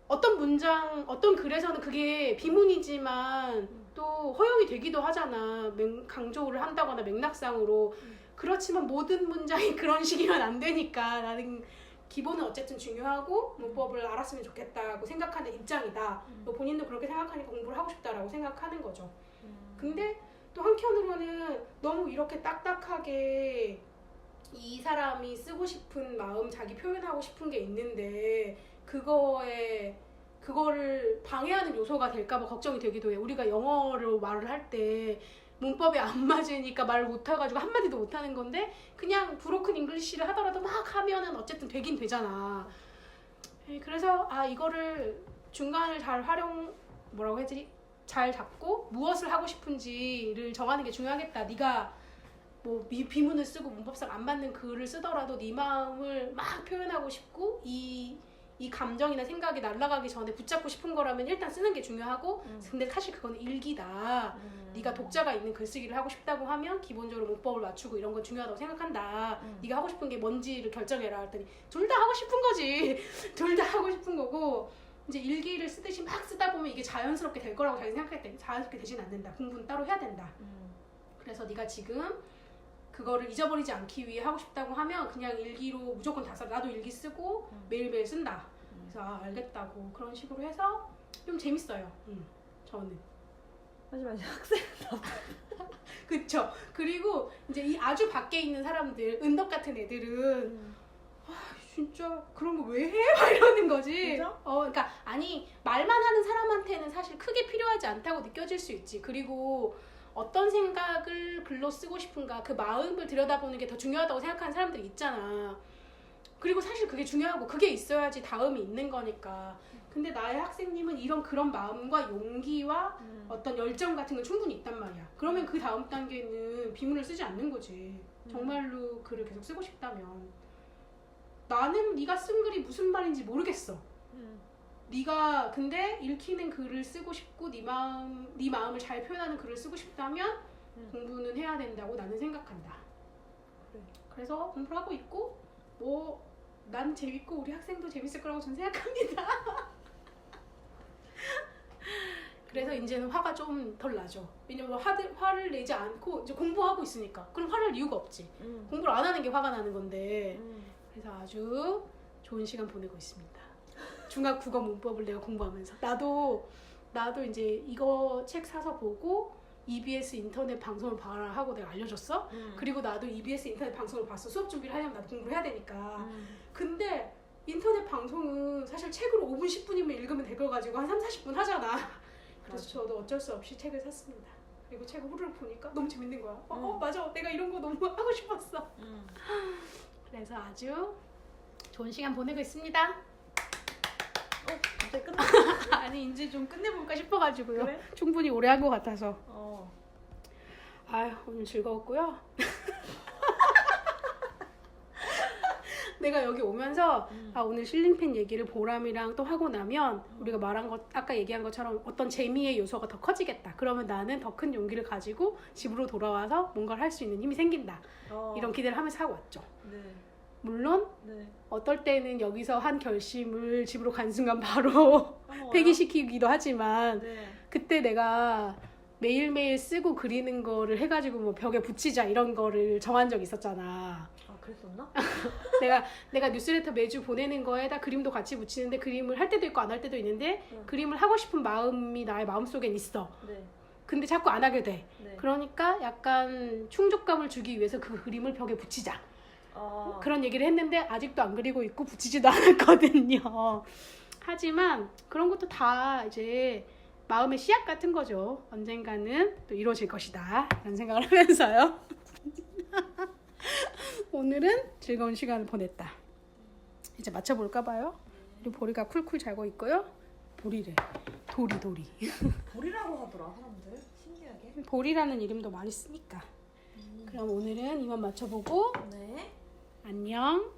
어떤 문장, 어떤 글에서는 그게 비문이지만 또 허용이 되기도 하잖아. 강조를 한다거나 맥락상으로. 그렇지만 모든 문장이 그런 식이면 안 되니까 나는 기본은 어쨌든 중요하고 문법을 알았으면 좋겠다고 생각하는 입장이다. 본인도 그렇게 생각하니까 공부를 하고 싶다라고 생각하는 거죠. 근데 또 한편으로는 너무 이렇게 딱딱하게 이 사람이 쓰고 싶은 마음, 자기 표현하고 싶은 게 있는데 그거를 방해하는 요소가 될까봐 걱정이 되기도 해. 우리가 영어로 말을 할 때 문법이 안 맞으니까 말을 못해가지고 한마디도 못하는 건데 그냥 브로큰 잉글리시를 하더라도 막 하면은 어쨌든 되긴 되잖아. 그래서 이거를 중간을 잘 뭐라고 해야지? 잘 잡고 무엇을 하고 싶은지를 정하는 게 중요하겠다. 네가 뭐 비문을 쓰고 문법상 안 맞는 글을 쓰더라도 네 마음을 막 표현하고 싶고 이 감정이나 생각이 날아가기 전에 붙잡고 싶은 거라면 일단 쓰는 게 중요하고 근데 사실 그건 일기다. 네가 독자가 있는 글쓰기를 하고 싶다고 하면 기본적으로 문법을 맞추고 이런 건 중요하다고 생각한다. 네가 하고 싶은 게 뭔지를 결정해라 했더니 둘 다 하고 싶은 거지. 둘 다 하고 싶은 거고 이제 일기를 쓰듯이 막 쓰다 보면 이게 자연스럽게 될 거라고 자기 생각할 때 자연스럽게 되진 않는다. 공부는 따로 해야 된다. 그래서 네가 지금 그거를 잊어버리지 않기 위해 하고 싶다고 하면 그냥 일기로 무조건 다 써. 나도 일기 쓰고 매일매일 쓴다. 그래서 알겠다고 그런 식으로 해서 좀 재밌어요. 저는. 하지만 학생 그쵸. 그리고 이제 이 아주 밖에 있는 사람들, 은덕 같은 애들은 진짜 그런 거 왜 해? 막 이러는 거지. 진짜? 그러니까 아니 말만 하는 사람한테는 사실 크게 필요하지 않다고 느껴질 수 있지. 그리고 어떤 생각을 글로 쓰고 싶은가 그 마음을 들여다보는 게 더 중요하다고 생각하는 사람들이 있잖아. 그리고 사실 그게 중요하고 그게 있어야지 다음이 있는 거니까. 근데 나의 학생님은 이런 그런 마음과 용기와 어떤 열정 같은 건 충분히 있단 말이야. 그러면 그 다음 단계는 비문을 쓰지 않는 거지. 정말로 글을 계속 쓰고 싶다면. 나는 네가 쓴 글이 무슨 말인지 모르겠어. 네가 근데 읽히는 글을 쓰고 싶고 네 마음을 잘 표현하는 글을 쓰고 싶다면 공부는 해야 된다고 나는 생각한다. 그래. 그래서 공부를 하고 있고 뭐 난 재밌고 우리 학생도 재밌을 거라고 저는 생각합니다. 그래서 이제는 화가 좀 덜 나죠. 왜냐면 화를 내지 않고 이제 공부하고 있으니까. 그럼 화낼 이유가 없지. 공부를 안 하는 게 화가 나는 건데. 그래서 아주 좋은 시간 보내고 있습니다. 중학 국어 문법을 내가 공부하면서. 나도 이제 이거 책 사서 보고 EBS 인터넷 방송을 봐라 하고 내가 알려줬어. 그리고 나도 EBS 인터넷 방송을 봤어. 수업 준비를 하려면 나도 공부를 해야 되니까. 근데 인터넷 방송은 사실 책으로 5분 10분이면 읽으면 될 거 가지고 한 3-40분 하잖아. 그래서 저도 어쩔 수 없이 책을 샀습니다. 그리고 책을 후루룩 보니까 너무 재밌는 거야. 맞아. 내가 이런 거 너무 하고 싶었어. 그래서 아주 좋은 시간 보내고 있습니다. 갑자기 끝나? 아니 이제 좀 끝내볼까 싶어가지고요. 그래? 충분히 오래 한 것 같아서. 아유, 오늘 즐거웠고요. 내가 여기 오면서 오늘 실링팬 얘기를 보람이랑 또 하고 나면 우리가 말한 것 아까 얘기한 것처럼 어떤 재미의 요소가 더 커지겠다. 그러면 나는 더 큰 용기를 가지고 집으로 돌아와서 뭔가를 할 수 있는 힘이 생긴다. 이런 기대를 하면서 하고 왔죠. 네. 물론 네. 어떨 때는 여기서 한 결심을 집으로 간 순간 바로 폐기시키기도 하지만 네. 그때 내가 매일매일 쓰고 그리는 거를 해가지고 뭐 벽에 붙이자 이런 거를 정한 적이 있었잖아. 아, 그랬었나? 내가 뉴스레터 매주 보내는 거에다 그림도 같이 붙이는데 그림을 할 때도 있고 안 할 때도 있는데 그림을 하고 싶은 마음이 나의 마음속엔 있어. 네. 근데 자꾸 안 하게 돼. 네. 그러니까 약간 충족감을 주기 위해서 그 그림을 벽에 붙이자. 그런 얘기를 했는데 아직도 안 그리고 있고 붙이지도 않았거든요. 하지만 그런 것도 다 이제 마음의 씨앗 같은 거죠. 언젠가는 또 이루어질 것이다. 라는 생각을 하면서요. 오늘은 즐거운 시간을 보냈다. 이제 맞춰볼까 봐요. 우리 보리가 쿨쿨 자고 있고요. 보리래. 도리. 볼이라고 하더라, 사람들. 신기하게. 보리라는 이름도 많이 쓰니까. 그럼 오늘은 이만 맞춰보고 네. 안녕.